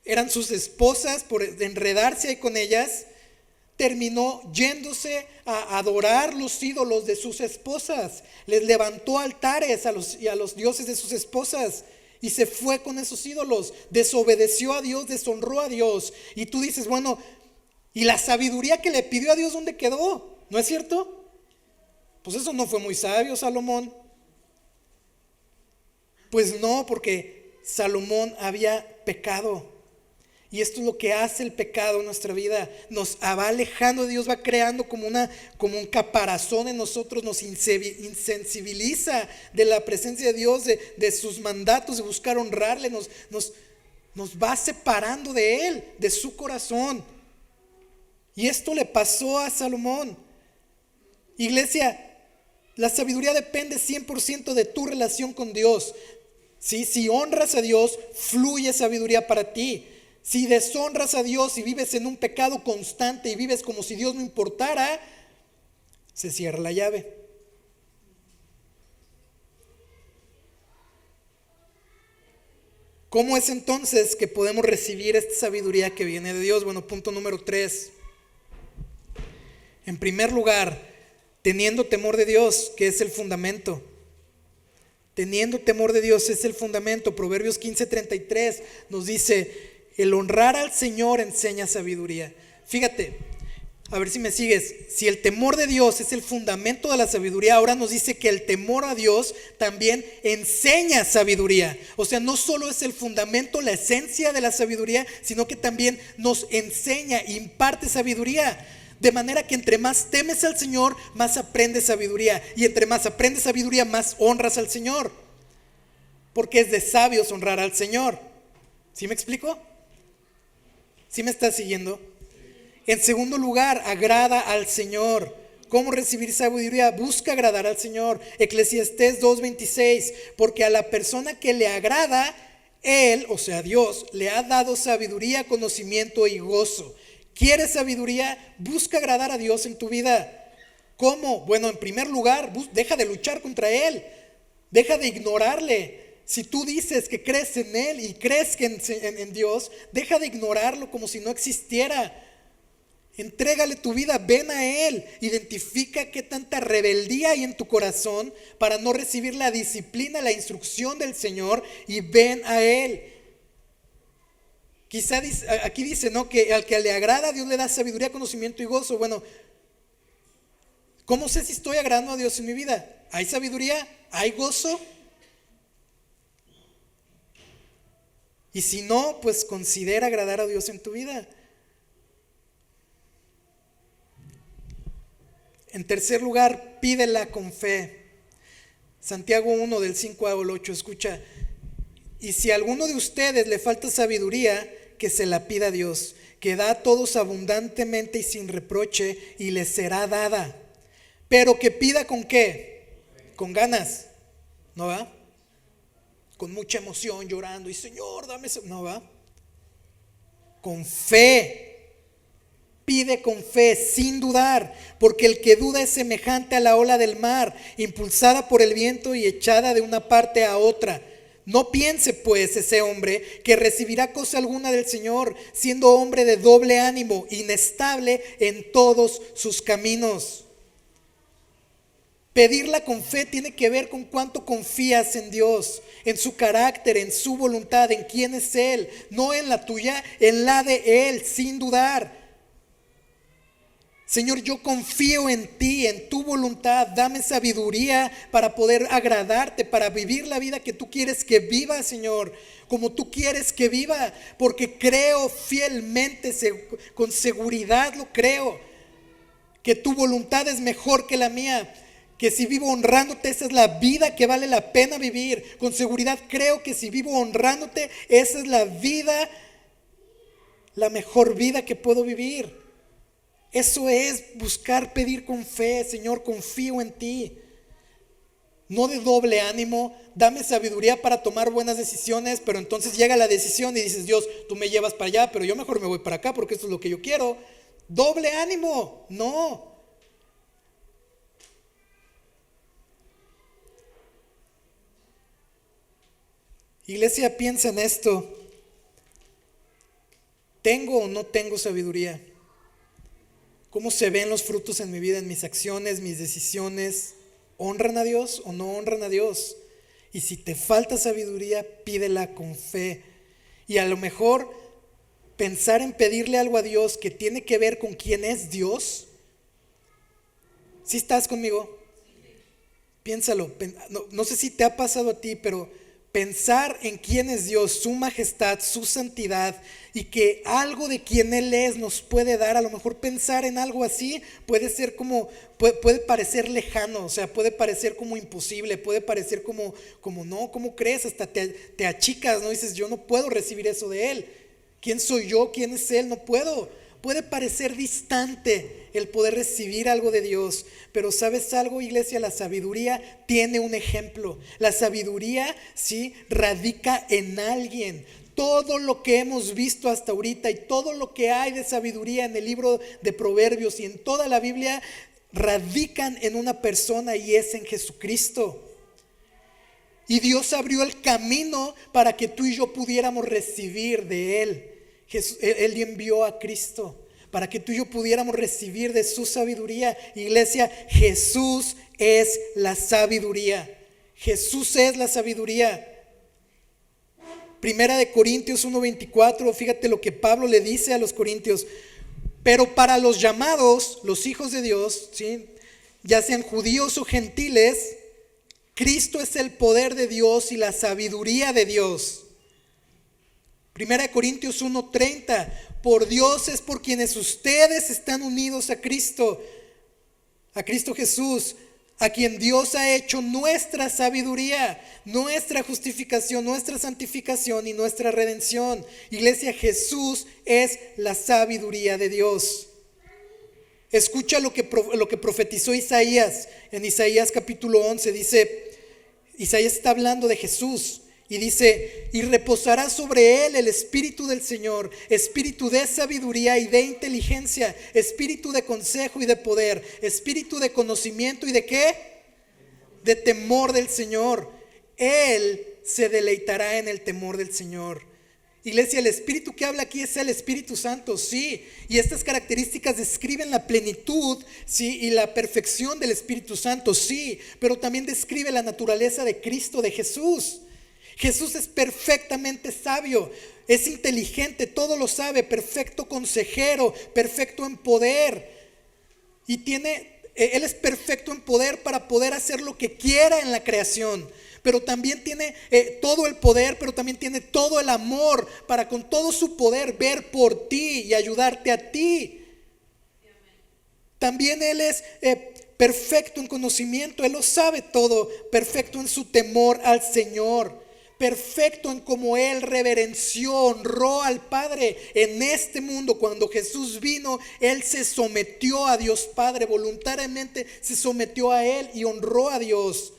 eran sus esposas, por enredarse ahí con ellas, terminó yéndose a adorar los ídolos de sus esposas. Les levantó altares a los dioses de sus esposas y se fue con esos ídolos. Desobedeció a Dios, deshonró a Dios. Y tú dices, bueno, ¿y la sabiduría que le pidió a Dios dónde quedó? ¿No es cierto? Pues eso no fue muy sabio, Salomón. Pues no, porque Salomón había pecado. Y esto es lo que hace el pecado en nuestra vida. Nos va alejando de Dios, va creando como un caparazón en nosotros, nos insensibiliza de la presencia de Dios, de sus mandatos, de buscar honrarle, nos va separando de Él, de su corazón. Y esto le pasó a Salomón. Iglesia, la sabiduría depende 100% de tu relación con Dios. ¿Sí? Si honras a Dios, fluye sabiduría para ti. Si deshonras a Dios y vives en un pecado constante y vives como si Dios no importara, se cierra la llave. ¿Cómo es entonces que podemos recibir esta sabiduría que viene de Dios? Bueno, punto número 3. En primer lugar, teniendo temor de Dios, que es el fundamento. Teniendo temor de Dios es el fundamento. Proverbios 15:33 nos dice: el honrar al Señor enseña sabiduría. Fíjate, a ver si me sigues. Si el temor de Dios es el fundamento de la sabiduría, ahora nos dice que el temor a Dios también enseña sabiduría. O sea, no solo es el fundamento, la esencia de la sabiduría, sino que también nos enseña, imparte sabiduría. De manera que entre más temes al Señor, más aprendes sabiduría. Y entre más aprendes sabiduría, más honras al Señor. Porque es de sabios honrar al Señor. ¿Sí me explico? ¿Sí me estás siguiendo? En segundo lugar, agrada al Señor. ¿Cómo recibir sabiduría? Busca agradar al Señor. Eclesiastés 2:26, porque a la persona que le agrada, Él, o sea Dios, le ha dado sabiduría, conocimiento y gozo. ¿Quieres sabiduría? Busca agradar a Dios en tu vida. ¿Cómo? Bueno, en primer lugar, deja de luchar contra Él. Deja de ignorarle. Si tú dices que crees en Él y crees que en Dios, deja de ignorarlo como si no existiera. Entrégale tu vida, ven a Él. Identifica qué tanta rebeldía hay en tu corazón para no recibir la disciplina, la instrucción del Señor, y ven a Él. Quizá aquí dice, ¿no?, que al que le agrada, Dios le da sabiduría, conocimiento y gozo. Bueno, ¿cómo sé si estoy agradando a Dios en mi vida? ¿Hay sabiduría? ¿Hay gozo? Y si no, pues considera agradar a Dios en tu vida. En tercer lugar, pídela con fe. Santiago 1 del 5 al 8, escucha. Y si a alguno de ustedes le falta sabiduría, que se la pida a Dios, que da a todos abundantemente y sin reproche, y le será dada. Pero que pida ¿con qué? Con ganas, ¿no va? Con mucha emoción, llorando, y Señor, dame eso. No va. Con fe. Pide con fe, sin dudar, porque el que duda es semejante a la ola del mar, impulsada por el viento y echada de una parte a otra. No piense pues ese hombre que recibirá cosa alguna del Señor, siendo hombre de doble ánimo, inestable en todos sus caminos. Pedirla con fe tiene que ver con cuánto confías en Dios, en su carácter, en su voluntad, en quién es Él, no en la tuya, en la de Él, sin dudar. Señor, yo confío en ti, en tu voluntad. Dame sabiduría para poder agradarte, para vivir la vida que tú quieres que viva, Señor, como tú quieres que viva, porque creo fielmente, con seguridad lo creo, que tu voluntad es mejor que la mía, que si vivo honrándote, esa es la vida que vale la pena vivir. Con seguridad creo que si vivo honrándote, esa es la vida, la mejor vida que puedo vivir. Eso es buscar, pedir con fe. Señor, confío en ti. No de doble ánimo. Dame sabiduría para tomar buenas decisiones, pero entonces llega la decisión y dices, Dios, tú me llevas para allá, pero yo mejor me voy para acá porque esto es lo que yo quiero. Doble ánimo. No. Iglesia, piensa en esto. ¿Tengo o no tengo sabiduría? ¿Cómo se ven los frutos en mi vida, en mis acciones, mis decisiones? ¿Honran a Dios o no honran a Dios? Y si te falta sabiduría, pídela con fe. Y a lo mejor pensar en pedirle algo a Dios que tiene que ver con quién es Dios. ¿Sí estás conmigo? Piénsalo. No sé si te ha pasado a ti, pero pensar en quién es Dios, su majestad, su santidad, y que algo de quien Él es nos puede dar, a lo mejor pensar en algo así puede ser como, puede parecer lejano, o sea, puede parecer como imposible, puede parecer como no, ¿cómo crees? Hasta te achicas, ¿no? Dices, yo no puedo recibir eso de Él. ¿Quién soy yo? ¿Quién es Él? No puedo. Puede parecer distante el poder recibir algo de Dios, pero ¿sabes algo, iglesia? La sabiduría tiene un ejemplo. La sabiduría, sí, radica en alguien. Todo lo que hemos visto hasta ahorita y todo lo que hay de sabiduría en el libro de Proverbios y en toda la Biblia radican en una persona, y es en Jesucristo. Y Dios abrió el camino para que tú y yo pudiéramos recibir de Él. Él envió a Cristo para que tú y yo pudiéramos recibir de su sabiduría. Iglesia, Jesús es la sabiduría. Jesús es la sabiduría. Primera de Corintios 1:24, fíjate lo que Pablo le dice a los corintios. Pero para los llamados, los hijos de Dios, ¿sí?, ya sean judíos o gentiles, Cristo es el poder de Dios y la sabiduría de Dios. Primera de Corintios 1:30, por Dios es por quienes ustedes están unidos a Cristo Jesús, a quien Dios ha hecho nuestra sabiduría, nuestra justificación, nuestra santificación y nuestra redención. Iglesia, Jesús es la sabiduría de Dios. Escucha lo que profetizó Isaías. En Isaías capítulo 11 dice, Isaías está hablando de Jesús y dice: y reposará sobre él el espíritu del Señor, espíritu de sabiduría y de inteligencia, espíritu de consejo y de poder, espíritu de conocimiento y de ¿qué? De temor del Señor. Él se deleitará en el temor del Señor. Iglesia, el Espíritu que habla aquí es el Espíritu Santo, sí. Y estas características describen la plenitud, sí, y la perfección del Espíritu Santo, sí. Pero también describe la naturaleza de Cristo, de Jesús. Jesús es perfectamente sabio, es inteligente, todo lo sabe, perfecto consejero, perfecto en poder. Y Él es perfecto en poder para poder hacer lo que quiera en la creación. Pero también tiene todo el poder, pero también tiene todo el amor para con todo su poder ver por ti y ayudarte a ti. También Él es perfecto en conocimiento, Él lo sabe todo, perfecto en su temor al Señor, perfecto en cómo Él reverenció, honró al Padre en este mundo. Cuando Jesús vino, Él se sometió a Dios Padre, voluntariamente se sometió a Él y honró a Dios.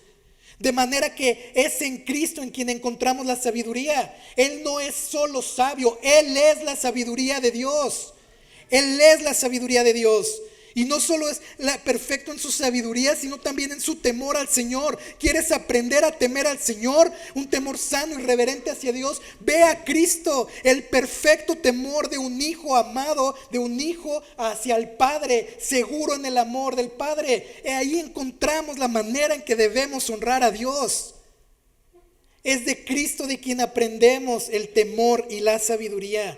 De manera que es en Cristo en quien encontramos la sabiduría. Él no es solo sabio, Él es la sabiduría de Dios. Él es la sabiduría de Dios. Y no solo es perfecto en su sabiduría, sino también en su temor al Señor. ¿Quieres aprender a temer al Señor? Un temor sano y reverente hacia Dios. Ve a Cristo, el perfecto temor de un hijo amado, de un hijo hacia el Padre, seguro en el amor del Padre. Ahí encontramos la manera en que debemos honrar a Dios. Es de Cristo de quien aprendemos el temor y la sabiduría.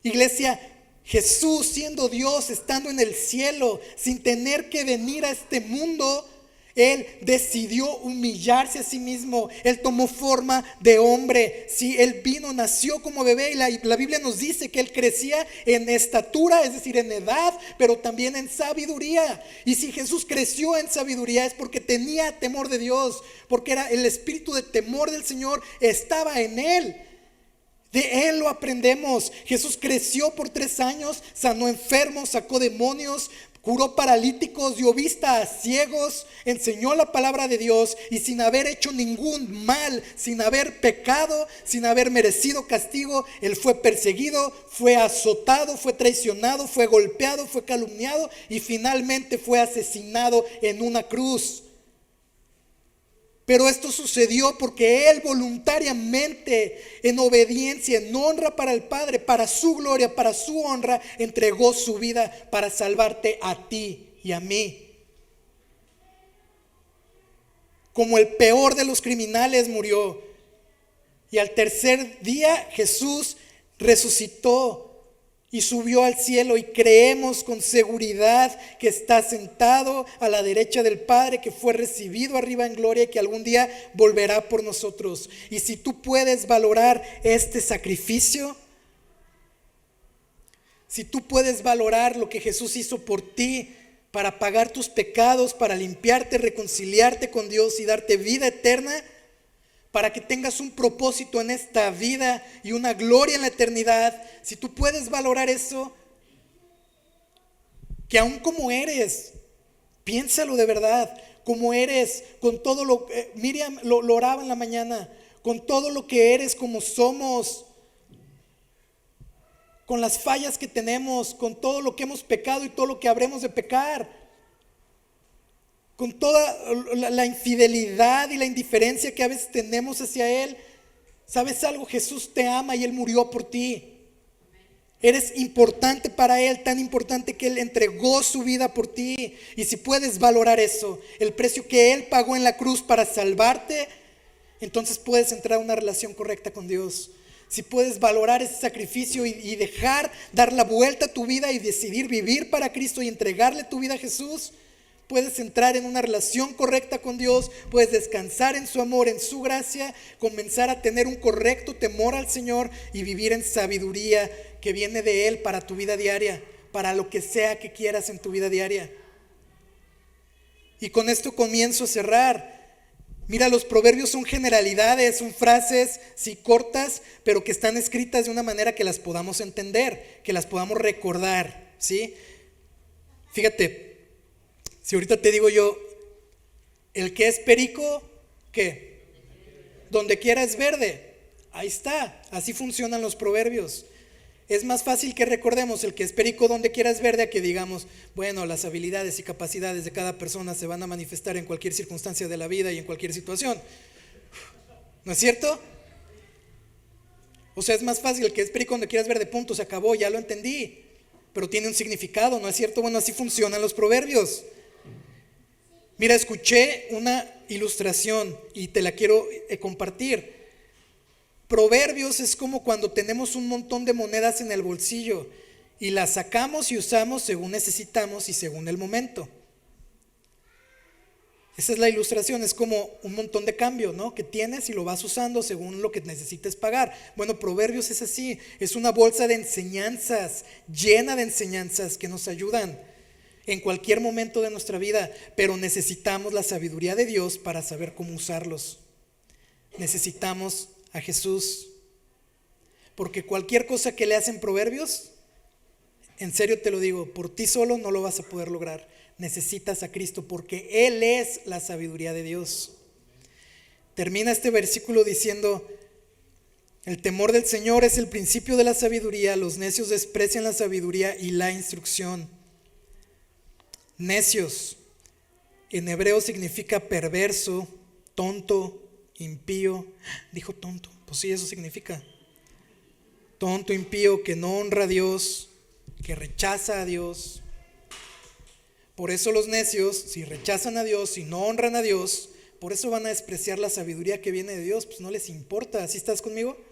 Iglesia, Jesús, siendo Dios, estando en el cielo, sin tener que venir a este mundo, Él decidió humillarse a sí mismo. Él tomó forma de hombre. Sí, Él vino, nació como bebé, y la Biblia nos dice que Él crecía en estatura, es decir, en edad, pero también en sabiduría. Y si Jesús creció en sabiduría es porque tenía temor de Dios, porque era el espíritu de temor del Señor estaba en Él. De Él lo aprendemos. Jesús creció por 3 años, sanó enfermos, sacó demonios, curó paralíticos, dio vista a ciegos, enseñó la palabra de Dios, y sin haber hecho ningún mal, sin haber pecado, sin haber merecido castigo, Él fue perseguido, fue azotado, fue traicionado, fue golpeado, fue calumniado y finalmente fue asesinado en una cruz. Pero esto sucedió porque Él voluntariamente, en obediencia, en honra para el Padre, para su gloria, para su honra, entregó su vida para salvarte a ti y a mí. Como el peor de los criminales murió. Y al tercer día Jesús resucitó y subió al cielo, y creemos con seguridad que está sentado a la derecha del Padre, que fue recibido arriba en gloria y que algún día volverá por nosotros. Y si tú puedes valorar este sacrificio, si tú puedes valorar lo que Jesús hizo por ti para pagar tus pecados, para limpiarte, reconciliarte con Dios y darte vida eterna, para que tengas un propósito en esta vida y una gloria en la eternidad, si tú puedes valorar eso, que aún como eres, piénsalo de verdad, como eres, con todo lo que Miriam lo oraba en la mañana, con todo lo que eres, como somos, con las fallas que tenemos, con todo lo que hemos pecado y todo lo que habremos de pecar, con toda la infidelidad y la indiferencia que a veces tenemos hacia Él. ¿Sabes algo? Jesús te ama y Él murió por ti. Eres importante para Él, tan importante que Él entregó su vida por ti. Y si puedes valorar eso, el precio que Él pagó en la cruz para salvarte, entonces puedes entrar a una relación correcta con Dios. Si puedes valorar ese sacrificio y dar la vuelta a tu vida y decidir vivir para Cristo y entregarle tu vida a Jesús, puedes entrar en una relación correcta con Dios, puedes descansar en su amor, en su gracia, comenzar a tener un correcto temor al Señor y vivir en sabiduría que viene de Él para tu vida diaria, para lo que sea que quieras en tu vida diaria. Y con esto comienzo a cerrar. Mira, los proverbios son generalidades, son frases, sí, cortas, pero que están escritas de una manera que las podamos entender, que las podamos recordar, ¿sí? Fíjate, si ahorita te digo yo, el que es perico, ¿qué? Donde quiera es verde. Ahí está, así funcionan los proverbios. Es más fácil que recordemos el que es perico donde quiera es verde a que digamos, bueno, las habilidades y capacidades de cada persona se van a manifestar en cualquier circunstancia de la vida y en cualquier situación. ¿No es cierto? O sea, es más fácil el que es perico donde quiera es verde, punto, se acabó, ya lo entendí. Pero tiene un significado, ¿no es cierto? Bueno, así funcionan los proverbios. Mira, escuché una ilustración y te la quiero compartir. Proverbios es como cuando tenemos un montón de monedas en el bolsillo y las sacamos y usamos según necesitamos y según el momento. Esa es la ilustración, es como un montón de cambio, ¿no? Que tienes y lo vas usando según lo que necesites pagar. Bueno, Proverbios es así, es una bolsa de enseñanzas, llena de enseñanzas que nos ayudan en cualquier momento de nuestra vida, pero necesitamos la sabiduría de Dios para saber cómo usarlos. Necesitamos a Jesús, porque cualquier cosa que leas en Proverbios, en serio te lo digo, por ti solo no lo vas a poder lograr. Necesitas a Cristo porque Él es la sabiduría de Dios. Termina este versículo diciendo: el temor del Señor es el principio de la sabiduría, los necios desprecian la sabiduría y la instrucción. Necios en hebreo significa perverso, tonto, impío. Dijo tonto, pues sí, eso significa tonto, impío, que no honra a Dios, que rechaza a Dios. Por eso los necios, si rechazan a Dios, si no honran a Dios, por eso van a despreciar la sabiduría que viene de Dios, pues no les importa. ¿Sí estás conmigo?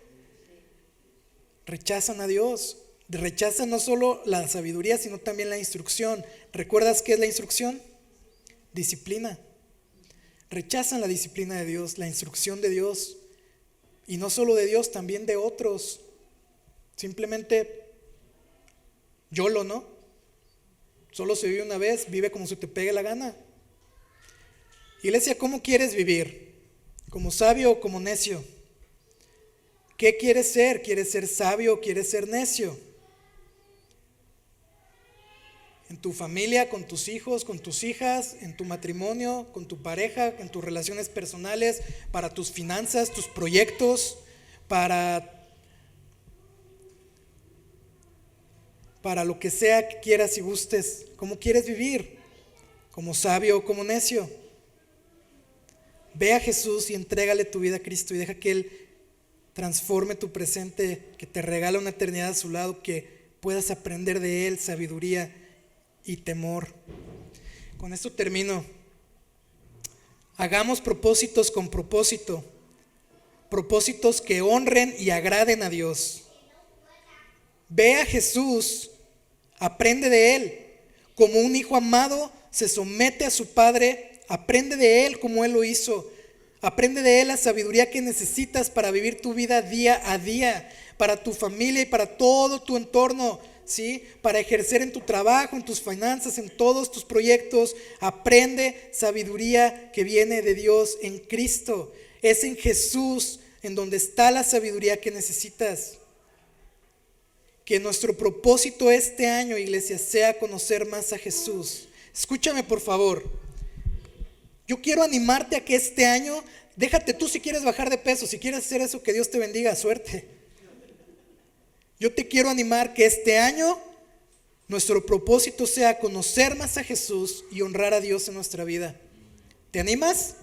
Rechazan a Dios, rechazan no solo la sabiduría, sino también la instrucción. ¿Recuerdas qué es la instrucción? Disciplina. Rechazan la disciplina de Dios, la instrucción de Dios, y no solo de Dios, también de otros. Simplemente YOLO, ¿no? Solo se vive una vez, vive como se te pegue la gana. Iglesia, ¿cómo quieres vivir? ¿Como sabio o como necio? ¿Qué quieres ser? ¿Quieres ser sabio o quieres ser necio? En tu familia, con tus hijos, con tus hijas, en tu matrimonio, con tu pareja, en tus relaciones personales, para tus finanzas, tus proyectos, para lo que sea que quieras y gustes. ¿Cómo quieres vivir? ¿Como sabio o como necio? Ve a Jesús y entrégale tu vida a Cristo y deja que Él transforme tu presente, que te regale una eternidad a su lado, que puedas aprender de Él sabiduría y temor. Con esto termino. Hagamos propósitos con propósito, propósitos que honren y agraden a Dios. Ve a Jesús, aprende de Él. Como un hijo amado se somete a su padre, aprende de Él como Él lo hizo. Aprende de Él la sabiduría que necesitas para vivir tu vida día a día, para tu familia y para todo tu entorno, ¿sí? Para ejercer en tu trabajo, en tus finanzas, en todos tus proyectos. Aprende sabiduría que viene de Dios en Cristo. Es en Jesús en donde está la sabiduría que necesitas. Que nuestro propósito este año, iglesia, sea conocer más a Jesús. Escúchame, por favor. Yo quiero animarte a que este año, déjate tú si quieres bajar de peso, si quieres hacer eso, que Dios te bendiga, suerte. Yo te quiero animar que este año nuestro propósito sea conocer más a Jesús y honrar a Dios en nuestra vida. ¿Te animas?